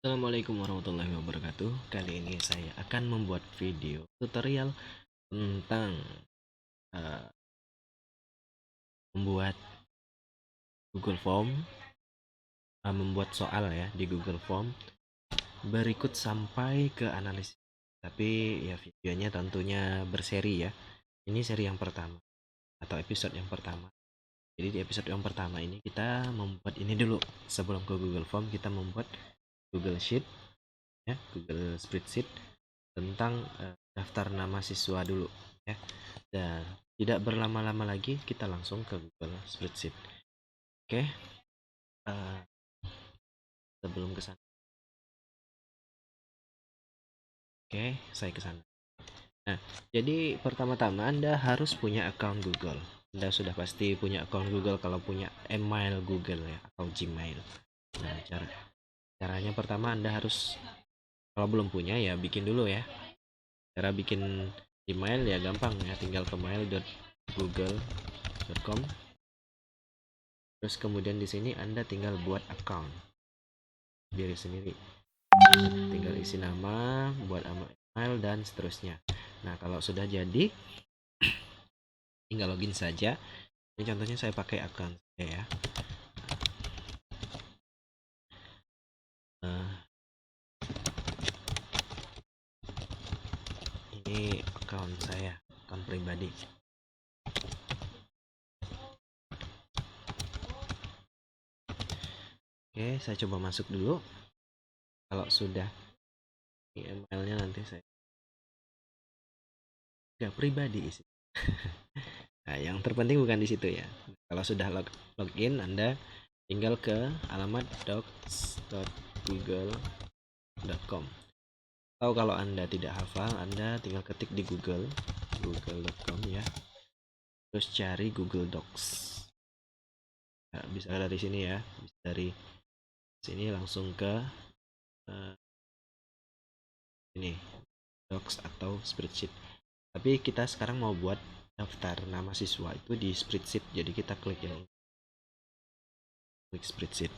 Assalamualaikum warahmatullahi wabarakatuh. Kali ini saya akan membuat video tutorial tentang uh, membuat Google Form, membuat soal ya di Google Form berikut sampai ke analisis. Tapi ya videonya tentunya berseri ya. Ini seri yang pertama atau episode yang pertama. Jadi di episode yang pertama ini kita membuat ini dulu. Sebelum ke Google Form kita membuat Google Sheet ya, Google Spreadsheet tentang daftar nama siswa dulu ya. Dan tidak berlama-lama lagi kita langsung ke Google Spreadsheet. Oke, sebelum ke sana. Oke, saya ke sana. Nah, jadi pertama-tama Anda harus punya account Google. Anda sudah pasti punya account Google kalau punya email Google ya atau Gmail. Nah, caranya pertama Anda harus, kalau belum punya ya bikin dulu ya. Cara bikin email ya gampang ya, tinggal ke mail.google.com. Terus kemudian di sini Anda tinggal buat account diri sendiri. Tinggal isi nama, buat email dan seterusnya. Nah, kalau sudah jadi tinggal login saja. Ini contohnya saya pakai account saya ya. Ini account saya, account pribadi. Oke, saya coba masuk dulu. Kalau sudah emailnya nanti saya pribadi isi. Nah, yang terpenting bukan di situ ya. Kalau sudah login, Anda tinggal ke alamat docs.google.com. Atau kalau Anda tidak hafal, Anda tinggal ketik di google.com ya. Terus cari Google Docs. Nah, bisa dari sini ya, bisa dari sini langsung ke ini Docs atau spreadsheet. Tapi kita sekarang mau buat daftar nama siswa itu di spreadsheet, jadi kita klik yang klik spreadsheet.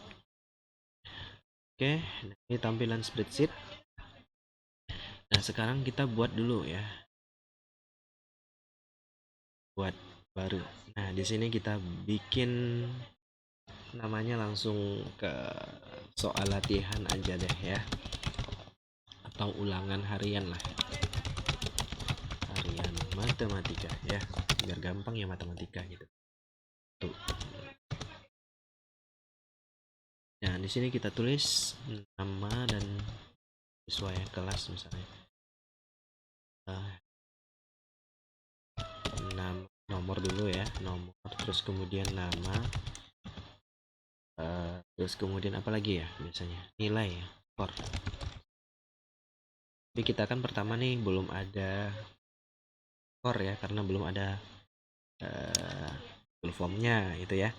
Oke, nah ini tampilan spreadsheet. Nah, sekarang kita buat dulu ya, buat baru. Nah, di sini kita bikin namanya langsung ke soal latihan aja deh ya, atau ulangan harian lah, harian matematika ya, biar gampang ya matematika gitu. Tuh. Nah, di sini kita tulis nama dan siswa ya, kelas misalnya. Nomor dulu ya, nomor, terus kemudian nama, terus kemudian apa lagi ya, biasanya nilai ya, skor. Tapi kita kan pertama nih belum ada skor ya, karena belum ada full formnya itu ya.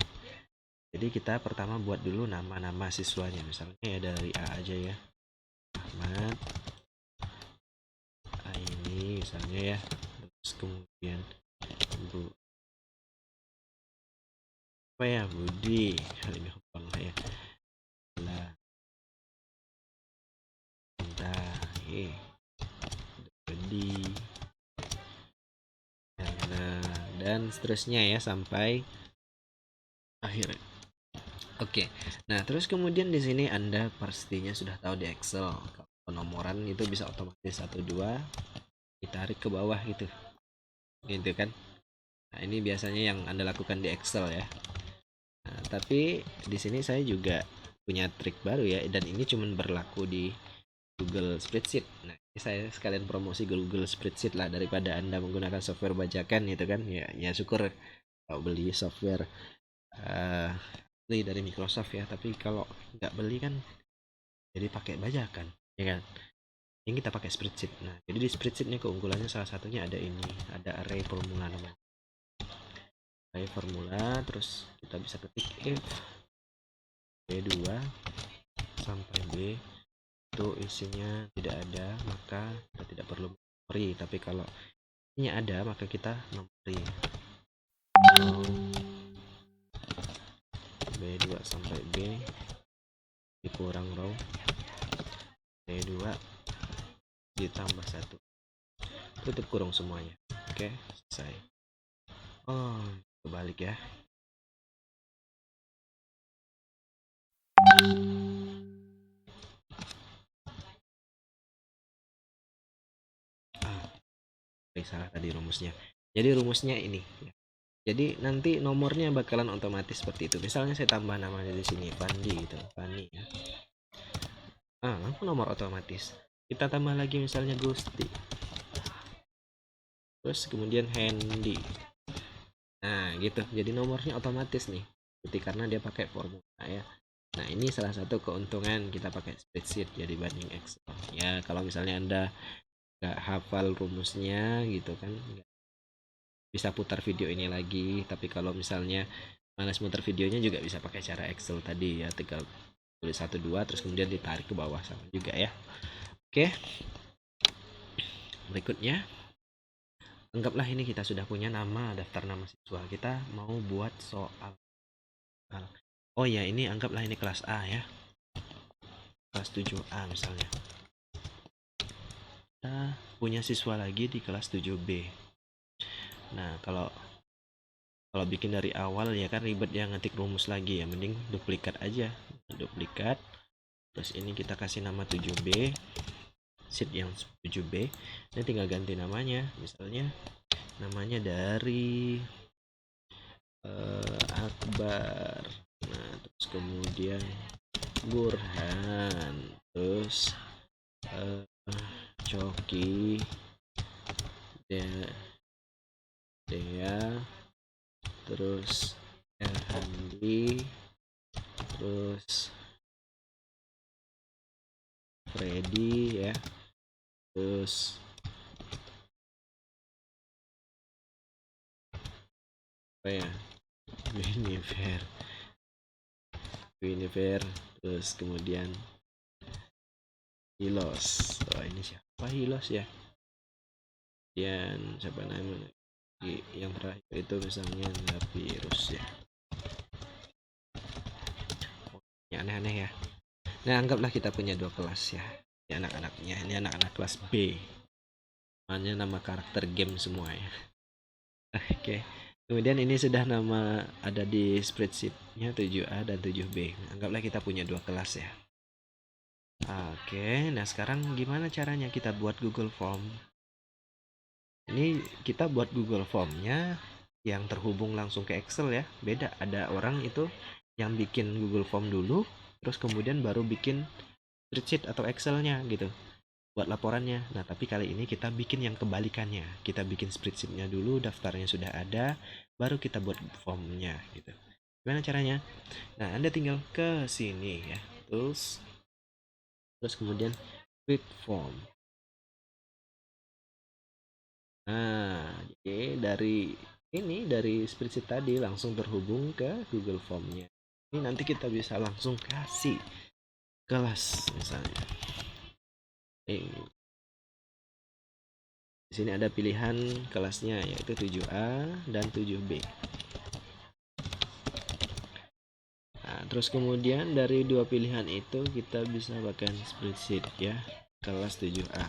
Jadi kita pertama buat dulu nama-nama siswanya, misalnya ya dari A aja ya, Ahmad, ini misalnya ya. Terus kemudian Bu, apa ya, Budi, ini gampang lah ya. Budi, dan seterusnya ya sampai akhir. Oke. Nah, terus kemudian di sini Anda pastinya sudah tahu di Excel penomoran itu bisa otomatis 1 2 ditarik ke bawah gitu. Gitu kan? Nah, ini biasanya yang Anda lakukan di Excel ya. Nah, tapi di sini saya juga punya trik baru ya, dan ini cuma berlaku di Google Spreadsheet. Nah, ini saya sekalian promosi Google Spreadsheet lah, daripada Anda menggunakan software bajakan gitu kan. Ya syukur kalau beli software beli dari Microsoft ya, tapi kalau nggak beli kan jadi pakai bajakan ya kan. Ini kita pakai spreadsheet. Nah, jadi di spreadsheetnya keunggulannya salah satunya ada ini, ada array formula namanya. Array formula, terus kita bisa ketik if B2 sampai B itu isinya tidak ada, maka kita tidak perlu memberi. Tapi kalau ini ada, maka kita memberi. B2 sampai B dikurang row T2 ditambah 1, tutup kurung semuanya. Oke, selesai. Oh, kebalik ya. Salah tadi rumusnya. Jadi rumusnya ini. Jadi nanti nomornya bakalan otomatis seperti itu. Misalnya saya tambah namanya di sini Pandi gitu, Pani ya. Nomor otomatis. Kita tambah lagi misalnya Gusti. Terus kemudian Handy. Nah, gitu. Jadi nomornya otomatis nih. Seperti karena dia pakai formula ya. Nah, ini salah satu keuntungan kita pakai spreadsheet ya dibanding Excel. Ya, kalau misalnya Anda nggak hafal rumusnya gitu kan, bisa putar video ini lagi. Tapi kalau misalnya malas muter videonya juga bisa pakai cara Excel tadi ya, tinggal tulis 1 2 terus kemudian ditarik ke bawah sama juga ya. Oke. Berikutnya, anggaplah ini kita sudah punya nama daftar nama siswa. Kita mau buat soal. Oh ya, ini anggaplah ini kelas A ya. Kelas 7A misalnya. Kita punya siswa lagi di kelas 7B. Nah, kalau bikin dari awal ya kan ribet ya ngetik rumus lagi ya, mending duplikat aja. Duplikat. Terus ini kita kasih nama 7B. Sheet yang 7B. Ini tinggal ganti namanya. Misalnya namanya dari Akbar. Nah, terus kemudian Burhan, terus Coki, Dea, terus Elhandi, terus Freddy ya, terus apa ya, Winifer, terus kemudian Hilos. Oh, ini siapa Hilos ya? Dan siapa namanya? Yang terakhir itu misalnya virus ya. Ya aneh-aneh ya. Nah, anggaplah kita punya 2 kelas ya. Ini anak-anaknya, ini anak-anak kelas B. Namanya nama karakter game semua ya. Oke. Kemudian ini sudah nama ada di spreadsheetnya 7A dan 7B. Anggaplah kita punya 2 kelas ya. Oke, nah sekarang gimana caranya kita buat Google Form? Ini kita buat Google Formnya yang terhubung langsung ke Excel ya. Beda, ada orang itu yang bikin Google Form dulu, terus kemudian baru bikin spreadsheet atau Excelnya gitu buat laporannya. Nah, tapi kali ini kita bikin yang kebalikannya. Kita bikin spreadsheetnya dulu, daftarnya sudah ada, baru kita buat formnya gitu. Gimana caranya? Nah, Anda tinggal ke sini ya, terus kemudian create form. Nah, jadi dari spreadsheet tadi langsung terhubung ke Google Formnya. Ini nanti kita bisa langsung kasih kelas misalnya. Di sini ada pilihan kelasnya yaitu 7A dan 7B. Nah, terus kemudian dari dua pilihan itu kita bisa pakai spreadsheet ya, kelas 7A.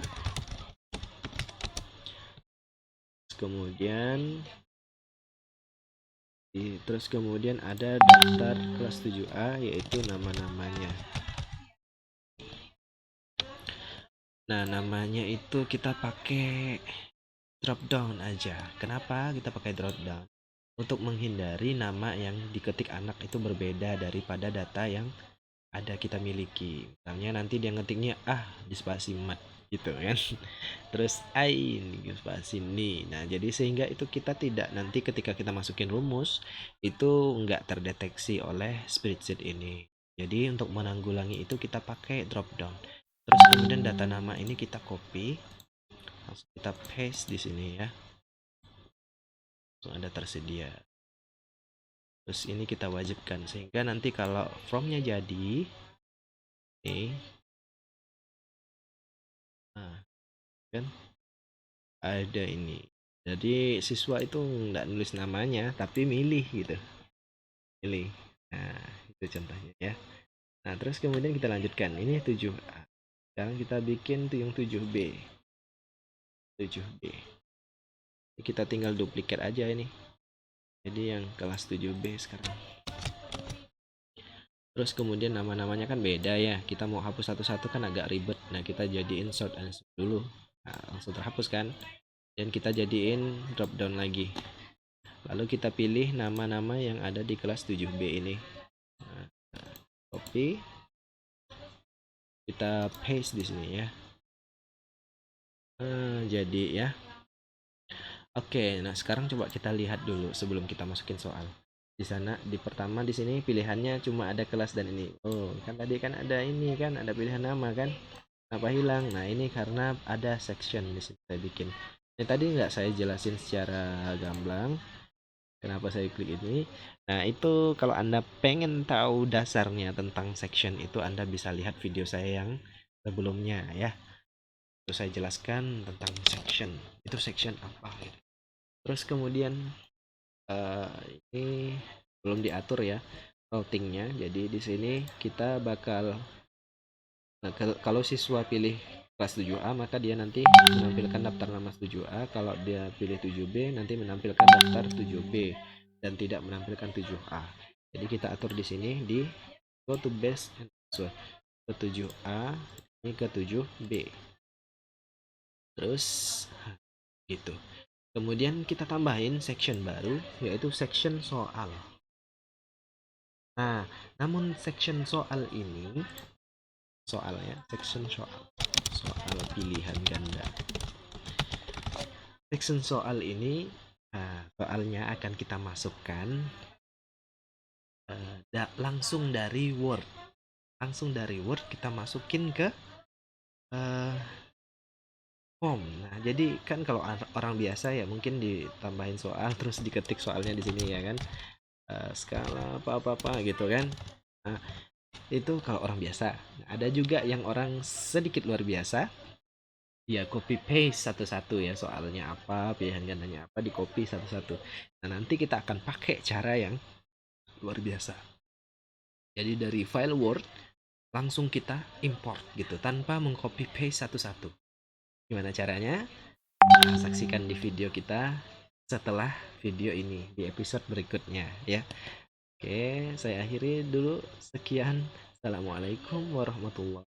Terus kemudian ada daftar kelas 7A yaitu nama-namanya. Nah, namanya itu kita pakai drop down aja. Kenapa kita pakai drop down? Untuk menghindari nama yang diketik anak itu berbeda daripada data yang ada kita miliki. Misalnya nanti dia ngetiknya di spasi mat gitu kan. Terus ain di spasi ni. Nah, jadi sehingga itu kita tidak nanti ketika kita masukin rumus itu nggak terdeteksi oleh spreadsheet ini. Jadi untuk menanggulangi itu kita pakai drop down. Terus kemudian data nama ini kita copy, langsung kita paste di sini ya. Langsung ada tersedia. Terus ini kita wajibkan sehingga nanti kalau formnya jadi nah kan ada ini, jadi siswa itu nggak nulis namanya tapi milih gitu, pilih. Nah, itu contohnya ya. Nah, terus kemudian kita lanjutkan ini 7A. Sekarang kita bikin tuh yang 7B. 7B. Kita tinggal duplikat aja ini. Jadi yang kelas 7B sekarang. Terus kemudian nama-namanya kan beda ya. Kita mau hapus satu-satu kan agak ribet. Nah, kita jadiin sort and sort dulu. Nah, langsung terhapus kan. Dan kita jadiin drop down lagi. Lalu kita pilih nama-nama yang ada di kelas 7B ini. Nah, copy. Kita paste di sini ya. Jadi ya. Oke, nah sekarang coba kita lihat dulu sebelum kita masukin soal. Di sana di pertama di sini pilihannya cuma ada kelas dan ini. Oh, kan tadi kan ada ini kan, ada pilihan nama kan. Kenapa hilang? Nah, ini karena ada section di sini saya bikin. Ini tadi nggak saya jelasin secara gamblang. Kenapa saya klik ini? Nah, itu kalau Anda pengen tahu dasarnya tentang section itu, Anda bisa lihat video saya yang sebelumnya ya. Itu saya jelaskan tentang section. Itu section apa gitu. Terus kemudian ini belum diatur ya routingnya. Jadi di sini kita bakal, nah, kalau siswa pilih kelas 7A maka dia nanti menampilkan daftar nama 7A. Kalau dia pilih 7B nanti menampilkan daftar 7B dan tidak menampilkan 7A. Jadi kita atur di sini di go to base and password ke 7A ini ke 7B. Terus gitu. Kemudian kita tambahin section baru yaitu section soal. Nah, namun section soal ini soalnya section soal pilihan ganda. Section soal ini soalnya akan kita masukkan langsung dari Word. Langsung dari Word kita masukin ke form. Nah, jadi kan kalau orang biasa ya mungkin ditambahin soal terus diketik soalnya di sini ya kan. Skala apa-apa gitu kan. Nah, itu kalau orang biasa. Nah, ada juga yang orang sedikit luar biasa. Ya, copy paste satu-satu ya, soalnya apa, pilihan gandanya apa, di copy satu-satu. Nah, nanti kita akan pakai cara yang luar biasa. Jadi dari file Word langsung kita import gitu tanpa mengcopy paste satu-satu. Gimana caranya? Nah, saksikan di video kita setelah video ini di episode berikutnya ya. Oke, saya akhiri dulu. Sekian. Assalamualaikum warahmatullahi wabarakatuh.